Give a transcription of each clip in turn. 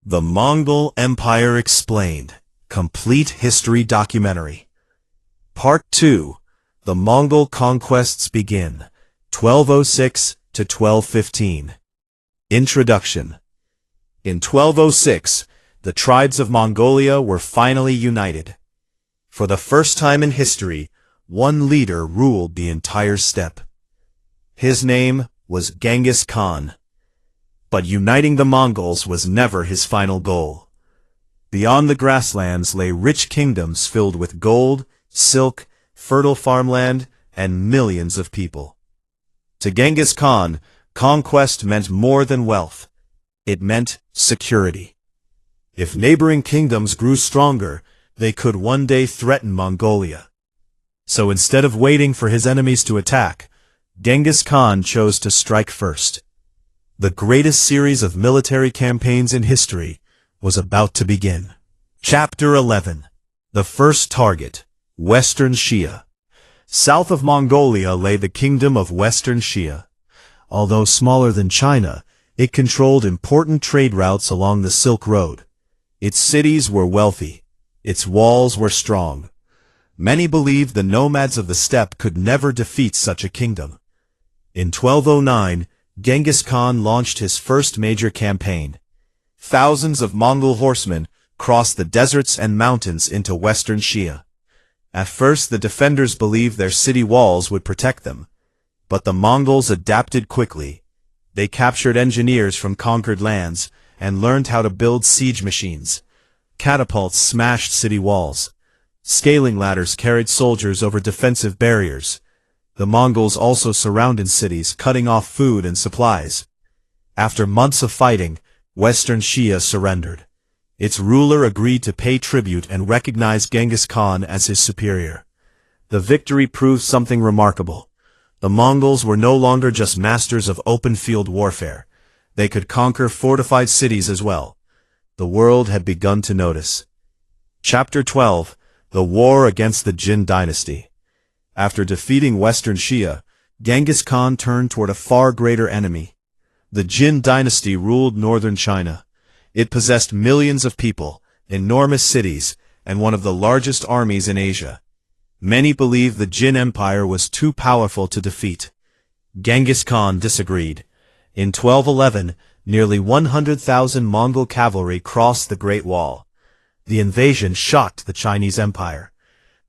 The Mongol Empire Explained. Complete History Documentary. Part 2. The Mongol Conquests Begin. 1206 to 1215. Introduction. In 1206, the tribes of Mongolia were finally united. For the first time in history, one leader ruled the entire steppe. His name was Genghis Khan. But uniting the Mongols was never his final goal. Beyond the grasslands lay rich kingdoms filled with gold, silk, fertile farmland, and millions of people. To Genghis Khan, conquest meant more than wealth. It meant security. If neighboring kingdoms grew stronger, they could one day threaten Mongolia. So instead of waiting for his enemies to attack, Genghis Khan chose to strike first. The greatest series of military campaigns in history was about to begin. Chapter 11. The first target, Western Xia. South of Mongolia lay the kingdom of Western Xia. Although smaller than China, it controlled important trade routes along the Silk Road. Its cities were wealthy. Its walls were strong. Many believed the nomads of the steppe could never defeat such a kingdom. In 1209, Genghis Khan launched his first major campaign. Thousands of Mongol horsemen crossed the deserts and mountains into Western Xia. At first, the defenders believed their city walls would protect them. But the Mongols adapted quickly. They captured engineers from conquered lands and learned how to build siege machines. Catapults smashed city walls. Scaling ladders carried soldiers over defensive barriers. The Mongols also surrounded cities, cutting off food and supplies. After months of fighting, Western Xia surrendered. Its ruler agreed to pay tribute and recognize Genghis Khan as his superior. The victory proved something remarkable. The Mongols were no longer just masters of open-field warfare. They could conquer fortified cities as well. The world had begun to notice. Chapter 12. The War Against the Jin Dynasty. After defeating Western Xia, Genghis Khan turned toward a far greater enemy. The Jin dynasty ruled northern China. It possessed millions of people, enormous cities, and one of the largest armies in Asia. Many believed the Jin Empire was too powerful to defeat. Genghis Khan disagreed. In 1211, nearly 100,000 Mongol cavalry crossed the Great Wall. The invasion shocked the Chinese Empire.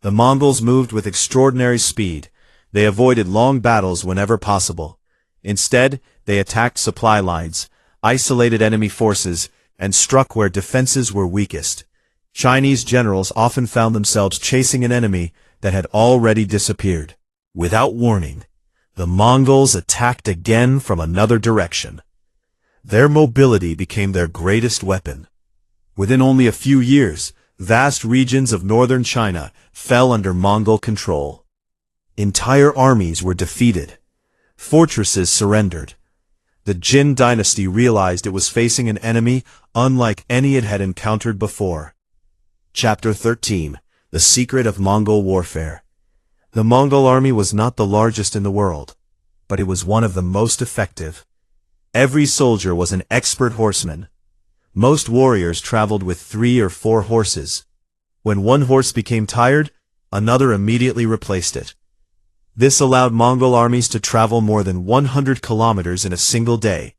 The Mongols moved with extraordinary speed. They avoided long battles whenever possible. Instead, they attacked supply lines, isolated enemy forces, and struck where defenses were weakest. Chinese generals often found themselves chasing an enemy that had already disappeared. Without warning, the Mongols attacked again from another direction. Their mobility became their greatest weapon. Within only a few years, vast regions of northern China fell under Mongol control. Entire armies were defeated. Fortresses surrendered. The Jin dynasty realized it was facing an enemy unlike any it had encountered before. Chapter 13. The Secret of Mongol Warfare. The Mongol army was not the largest in the world, but it was one of the most effective. Every soldier was an expert horseman. Most warriors traveled with 3 or 4 horses. When one horse became tired, another immediately replaced it. This allowed Mongol armies to travel more than 100 kilometers in a single day.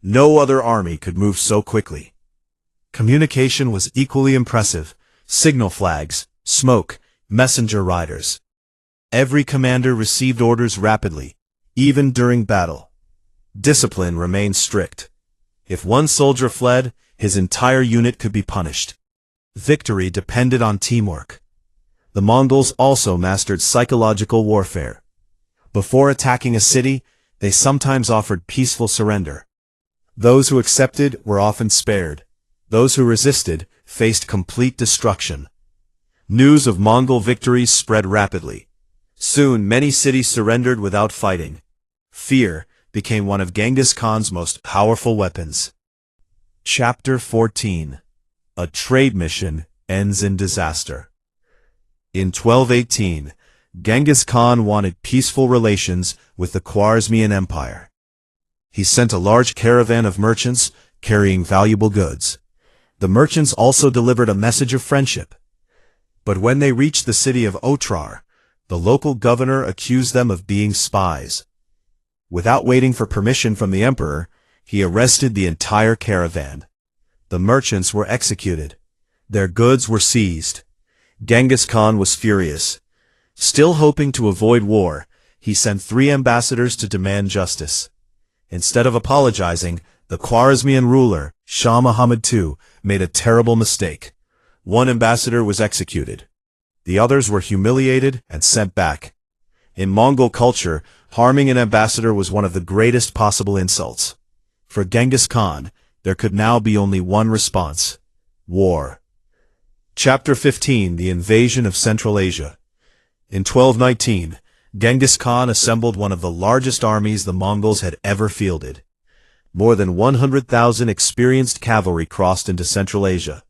No other army could move so quickly. Communication was equally impressive. Signal flags, smoke, messenger riders. Every commander received orders rapidly, even during battle. Discipline remained strict. If one soldier fled, his entire unit could be punished. Victory depended on teamwork. The Mongols also mastered psychological warfare. Before attacking a city, they sometimes offered peaceful surrender. Those who accepted were often spared. Those who resisted faced complete destruction. News of Mongol victories spread rapidly. Soon many cities surrendered without fighting. Fear became one of Genghis Khan's most powerful weapons. Chapter 14. A trade mission ends in disaster. In 1218, Genghis Khan wanted peaceful relations with the Khwarazmian Empire. He sent a large caravan of merchants carrying valuable goods. The merchants also delivered a message of friendship. But when they reached the city of Otrar, the local governor accused them of being spies. Without waiting for permission from the emperor, he arrested the entire caravan. The merchants were executed. Their goods were seized. Genghis Khan was furious. Still hoping to avoid war, he sent 3 ambassadors to demand justice. Instead of apologizing, the Khwarazmian ruler, Shah Muhammad II, made a terrible mistake. One ambassador was executed. The others were humiliated and sent back. In Mongol culture, harming an ambassador was one of the greatest possible insults. For Genghis Khan, there could now be only one response: war. Chapter 15: The Invasion of Central Asia. In 1219, Genghis Khan assembled one of the largest armies the Mongols had ever fielded. More than 100,000 experienced cavalry crossed into Central Asia.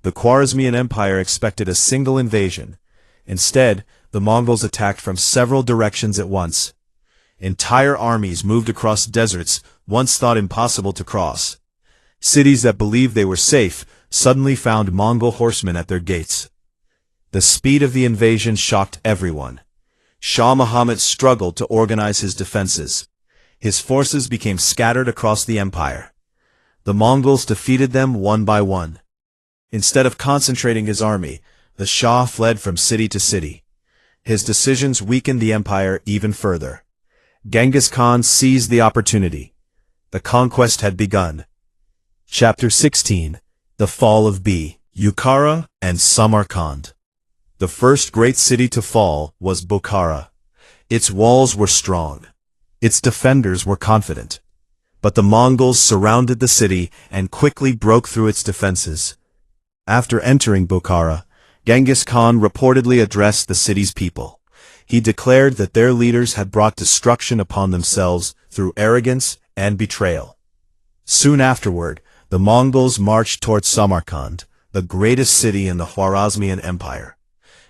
The Khwarazmian Empire expected a single invasion. Instead, the Mongols attacked from several directions at once. Entire armies moved across deserts once thought impossible to cross. Cities that believed they were safe suddenly found Mongol horsemen at their gates. The speed of the invasion shocked everyone. Shah Muhammad struggled to organize his defenses. His forces became scattered across the empire. The Mongols defeated them one by one. Instead of concentrating his army, the Shah fled from city to city. His decisions weakened the empire even further. Genghis Khan seized the opportunity. The conquest had begun. Chapter 16: The Fall of Bukhara and Samarkand. The first great city to fall was Bukhara. Its walls were strong. Its defenders were confident. But the Mongols surrounded the city and quickly broke through its defenses. After entering Bukhara, Genghis Khan reportedly addressed the city's people. He declared that their leaders had brought destruction upon themselves through arrogance and betrayal. Soon afterward, the Mongols marched towards Samarkand, the greatest city in the Khwarazmian Empire.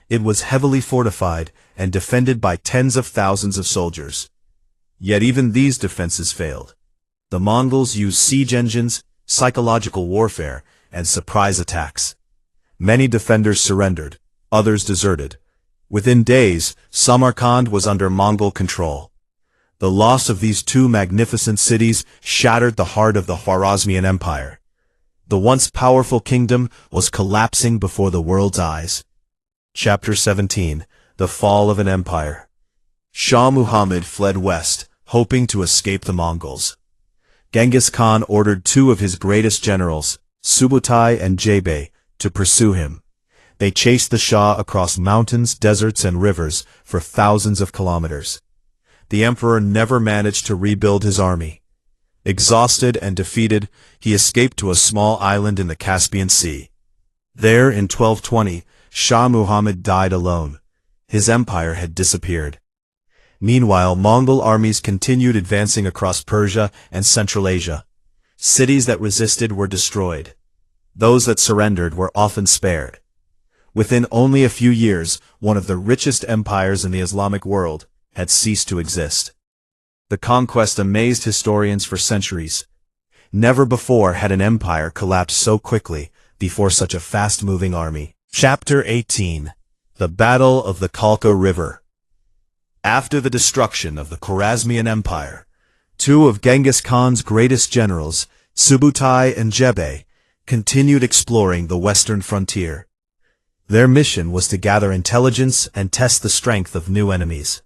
It was heavily fortified and defended by tens of thousands of soldiers. Yet even these defenses failed. The Mongols used siege engines, psychological warfare, and surprise attacks. Many defenders surrendered, others deserted. Within days, Samarkand was under Mongol control. The loss of these 2 magnificent cities shattered the heart of the Khwarazmian Empire. The once powerful kingdom was collapsing before the world's eyes. Chapter 17: The Fall of an Empire. Shah Muhammad fled west, hoping to escape the Mongols. Genghis Khan ordered 2 of his greatest generals, Subutai and Ögedei, to pursue him. They chased the Shah across mountains, deserts, and rivers for thousands of kilometers. The emperor never managed to rebuild his army. Exhausted and defeated, he escaped to a small island in the Caspian Sea. There, in 1220, Shah Muhammad died alone. His empire had disappeared. Meanwhile, Mongol armies continued advancing across Persia and Central Asia. Cities that resisted were destroyed. Those that surrendered were often spared. Within only a few years, one of the richest empires in the Islamic world had ceased to exist. The conquest amazed historians for centuries. Never before had an empire collapsed so quickly before such a fast-moving army. Chapter 18: The Battle of the Khalkha River. After the destruction of the Khwarazmian Empire, 2 of Genghis Khan's greatest generals, Subutai and Ögedei, continued exploring the western frontier. Their mission was to gather intelligence and test the strength of new enemies.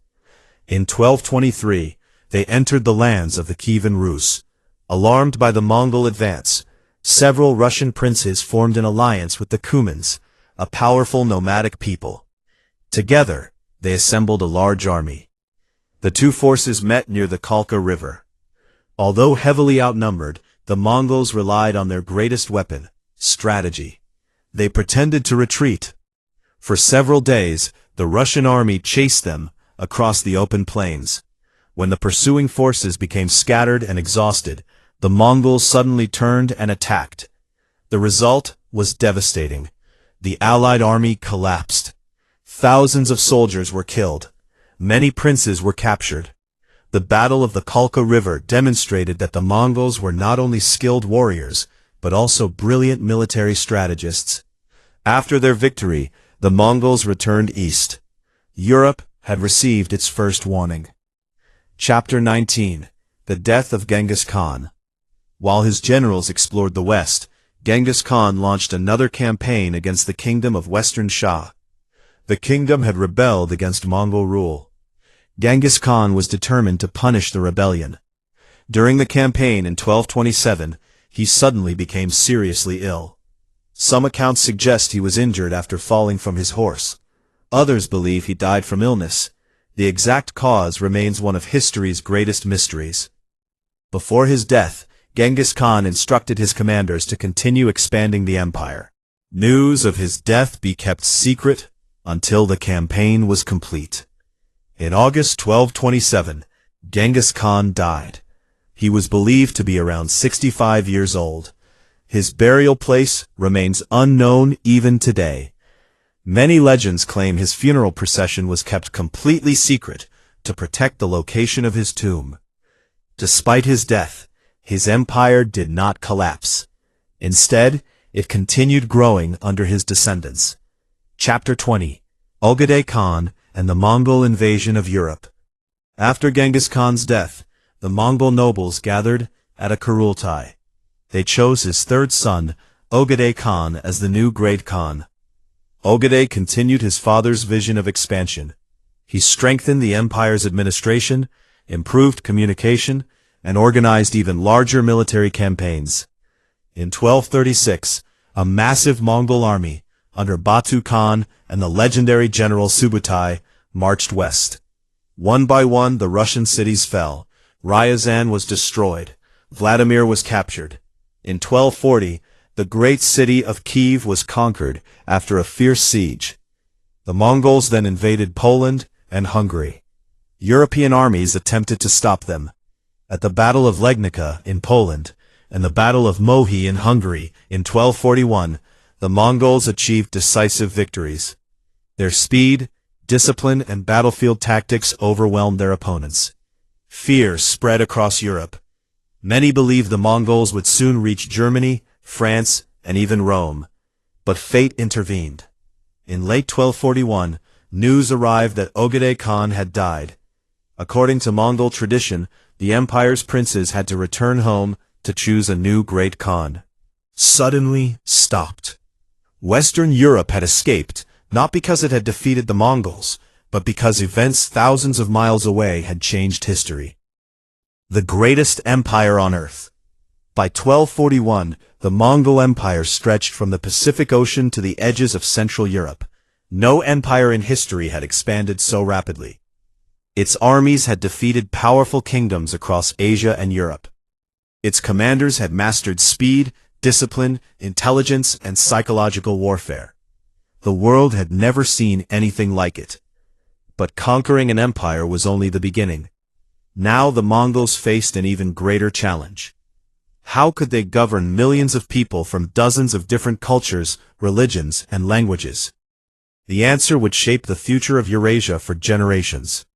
In 1223, they entered the lands of the Kievan Rus. Alarmed by the Mongol advance, several Russian princes formed an alliance with the Cumans, a powerful nomadic people. Together, they assembled a large army. The 2 forces met near the Khalkha River. Although heavily outnumbered, the Mongols relied on their greatest weapon, strategy. They pretended to retreat. For several days, the Russian army chased them across the open plains. When the pursuing forces became scattered and exhausted, the Mongols suddenly turned and attacked. The result was devastating. The Allied army collapsed. Thousands of soldiers were killed. Many princes were captured. The Battle of the Khalkha River demonstrated that the Mongols were not only skilled warriors, but also brilliant military strategists. After their victory, the Mongols returned east. Europe had received its first warning. Chapter 19. The Death of Genghis Khan. While his generals explored the west, Genghis Khan launched another campaign against the kingdom of Western Shah. The kingdom had rebelled against Mongol rule. Genghis Khan was determined to punish the rebellion. During the campaign in 1227, he suddenly became seriously ill. Some accounts suggest he was injured after falling from his horse. Others believe he died from illness. The exact cause remains one of history's greatest mysteries. Before his death, Genghis Khan instructed his commanders to continue expanding the empire. News of his death be kept secret until the campaign was complete. In August 1227, Genghis Khan died. He was believed to be around 65 years old. His burial place remains unknown even today. Many legends claim his funeral procession was kept completely secret to protect the location of his tomb. Despite his death, his empire did not collapse. Instead, it continued growing under his descendants. Chapter 20. Ögedei Khan and the Mongol Invasion of Europe. After Genghis Khan's death, the Mongol nobles gathered at a Kurultai. They chose his third son, Ögedei Khan, as the new great Khan. Ögedei continued his father's vision of expansion. He strengthened the empire's administration, improved communication, and organized even larger military campaigns. In 1236, a massive Mongol army, under Batu Khan and the legendary general Subutai, marched west. One by one the Russian cities fell. Ryazan was destroyed. Vladimir was captured. In 1240, the great city of Kiev was conquered after a fierce siege. The Mongols then invaded Poland and Hungary. European armies attempted to stop them. At the Battle of Legnica in Poland and the Battle of Mohi in Hungary in 1241, the Mongols achieved decisive victories. Their speed, discipline, and battlefield tactics overwhelmed their opponents. Fear spread across Europe. Many believed the Mongols would soon reach Germany, France, and even Rome. But fate intervened. In late 1241, news arrived that Ögedei Khan had died. According to Mongol tradition, the empire's princes had to return home to choose a new great Khan. Suddenly stopped. Western Europe had escaped, not because it had defeated the Mongols, but because events thousands of miles away had changed history. The greatest empire on earth. By 1241, the Mongol Empire stretched from the Pacific Ocean to the edges of Central Europe. No empire in history had expanded so rapidly. Its armies had defeated powerful kingdoms across Asia and Europe. Its commanders had mastered speed, discipline, intelligence, and psychological warfare. The world had never seen anything like it. But conquering an empire was only the beginning. Now the Mongols faced an even greater challenge. How could they govern millions of people from dozens of different cultures, religions, and languages? The answer would shape the future of Eurasia for generations.